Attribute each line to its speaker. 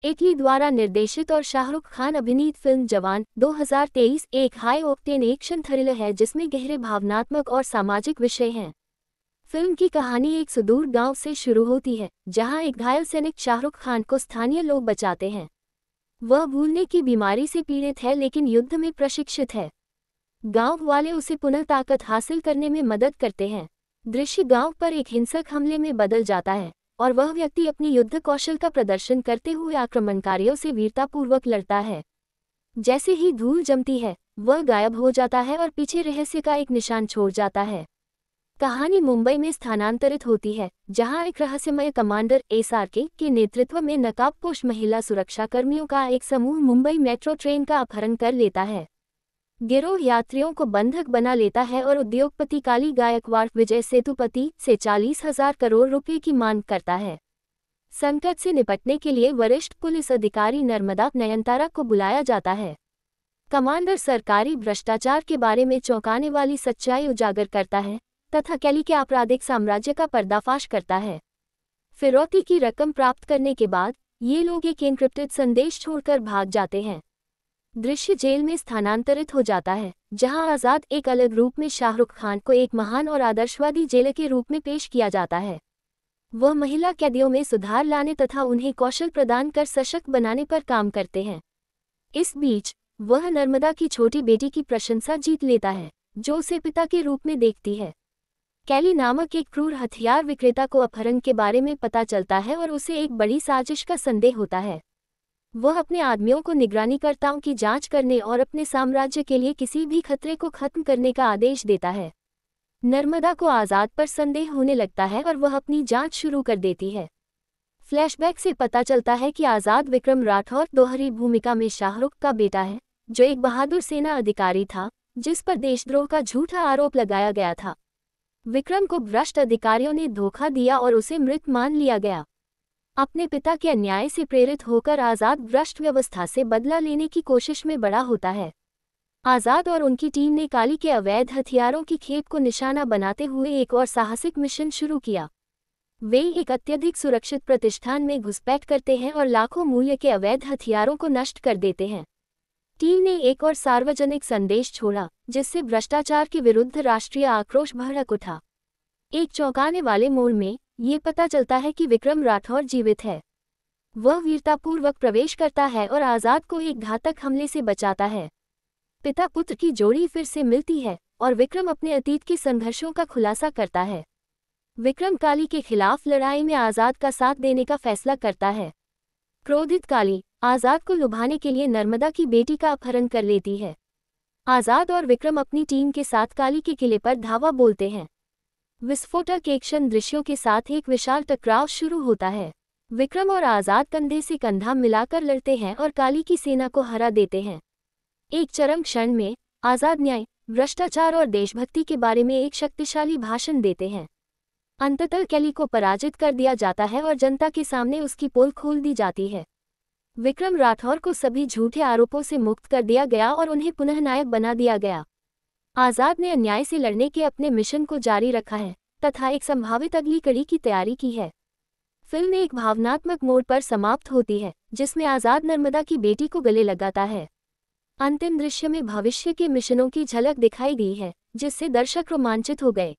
Speaker 1: Italy द्वारा निर्देशित और शाहरुख खान अभिनीत फिल्म जवान 2023 एक हाई ऑक्टेन एक्शन थ्रिलर है जिसमें गहरे भावनात्मक और सामाजिक विषय हैं। फिल्म की कहानी एक सुदूर गांव से शुरू होती है जहां एक घायल सैनिक शाहरुख खान को स्थानीय लोग बचाते हैं। वह भूलने की बीमारी से पीड़ित है लेकिन युद्ध में प्रशिक्षित है। गांव वाले उसे पुनः ताकत हासिल करने में मदद करते हैं। दृश्य गांव पर एक हिंसक हमले में बदल जाता है और वह व्यक्ति अपनी युद्ध कौशल का प्रदर्शन करते हुए आक्रमणकारियों से वीरतापूर्वक लड़ता है। जैसे ही धूल जमती है वह गायब हो जाता है और पीछे रहस्य का एक निशान छोड़ जाता है। कहानी मुंबई में स्थानांतरित होती है जहां एक रहस्यमय कमांडर एसआरके के नेतृत्व में नकाबपोश महिला सुरक्षाकर्मियों का एक समूह मुंबई मेट्रो ट्रेन का अपहरण कर लेता है। गिरोह यात्रियों को बंधक बना लेता है और उद्योगपति काली गायकवाड़ विजय सेतुपति से 40,000 करोड़ रुपए की मांग करता है। संकट से निपटने के लिए वरिष्ठ पुलिस अधिकारी नर्मदा नयनतारा को बुलाया जाता है। कमांडर सरकारी भ्रष्टाचार के बारे में चौंकाने वाली सच्चाई उजागर करता है तथा कैली के आपराधिक साम्राज्य का पर्दाफाश करता है। फिरौती की रकम प्राप्त करने के बाद ये लोग एक एन्क्रिप्टेड संदेश छोड़कर भाग जाते हैं। दृश्य जेल में स्थानांतरित हो जाता है जहां आज़ाद एक अलग रूप में शाहरुख खान को एक महान और आदर्शवादी जेलर के रूप में पेश किया जाता है। वह महिला कैदियों में सुधार लाने तथा उन्हें कौशल प्रदान कर सशक्त बनाने पर काम करते हैं। इस बीच वह नर्मदा की छोटी बेटी की प्रशंसा जीत लेता है जो उसे पिता के रूप में देखती है। कैली नामक एक क्रूर हथियार विक्रेता को अपहरण के बारे में पता चलता है और उसे एक बड़ी साजिश का संदेह होता है। वह अपने आदमियों को निगरानीकर्ताओं की जांच करने और अपने साम्राज्य के लिए किसी भी खतरे को खत्म करने का आदेश देता है। नर्मदा को आज़ाद पर संदेह होने लगता है और वह अपनी जांच शुरू कर देती है। फ्लैशबैक से पता चलता है कि आज़ाद विक्रम राठौर दोहरी भूमिका में शाहरुख का बेटा है जो एक बहादुर सेना अधिकारी था जिस पर देशद्रोह का झूठा आरोप लगाया गया था। विक्रम को भ्रष्ट अधिकारियों ने धोखा दिया और उसे मृत मान लिया गया। अपने पिता के अन्याय से प्रेरित होकर आज़ाद भ्रष्ट व्यवस्था से बदला लेने की कोशिश में बड़ा होता है। आज़ाद और उनकी टीम ने काली के अवैध हथियारों की खेप को निशाना बनाते हुए एक और साहसिक मिशन शुरू किया। वे एक अत्यधिक सुरक्षित प्रतिष्ठान में घुसपैठ करते हैं और लाखों मूल्य के अवैध हथियारों को नष्ट कर देते हैं। टीम ने एक और सार्वजनिक संदेश छोड़ा जिससे भ्रष्टाचार के विरुद्ध राष्ट्रीय आक्रोश भड़क उठा। एक चौंकाने वाले मोड़ में ये पता चलता है कि विक्रम राठौर जीवित है। वह वीरतापूर्वक प्रवेश करता है और आज़ाद को एक घातक हमले से बचाता है। पिता पुत्र की जोड़ी फिर से मिलती है और विक्रम अपने अतीत के संघर्षों का खुलासा करता है। विक्रम काली के खिलाफ लड़ाई में आज़ाद का साथ देने का फैसला करता है। क्रोधित काली आज़ाद को लुभाने के लिए नर्मदा की बेटी का अपहरण कर लेती है। आज़ाद और विक्रम अपनी टीम के साथ काली के किले पर धावा बोलते हैं। विस्फोटक एक्शन दृश्यों के साथ एक विशाल टकराव शुरू होता है। विक्रम और आज़ाद कंधे से कंधा मिलाकर लड़ते हैं और काली की सेना को हरा देते हैं। एक चरम क्षण में आज़ाद न्याय, भ्रष्टाचार और देशभक्ति के बारे में एक शक्तिशाली भाषण देते हैं। अंततः कैली को पराजित कर दिया जाता है और जनता के सामने उसकी पोल खोल दी जाती है। विक्रम राठौर को सभी झूठे आरोपों से मुक्त कर दिया गया और उन्हें पुनः नायक बना दिया गया। आज़ाद ने अन्याय से लड़ने के अपने मिशन को जारी रखा है तथा एक संभावित अगली कड़ी की तैयारी की है। फिल्म एक भावनात्मक मोड़ पर समाप्त होती है जिसमें आज़ाद नर्मदा की बेटी को गले लगाता है। अंतिम दृश्य में भविष्य के मिशनों की झलक दिखाई दी है जिससे दर्शक रोमांचित हो गए।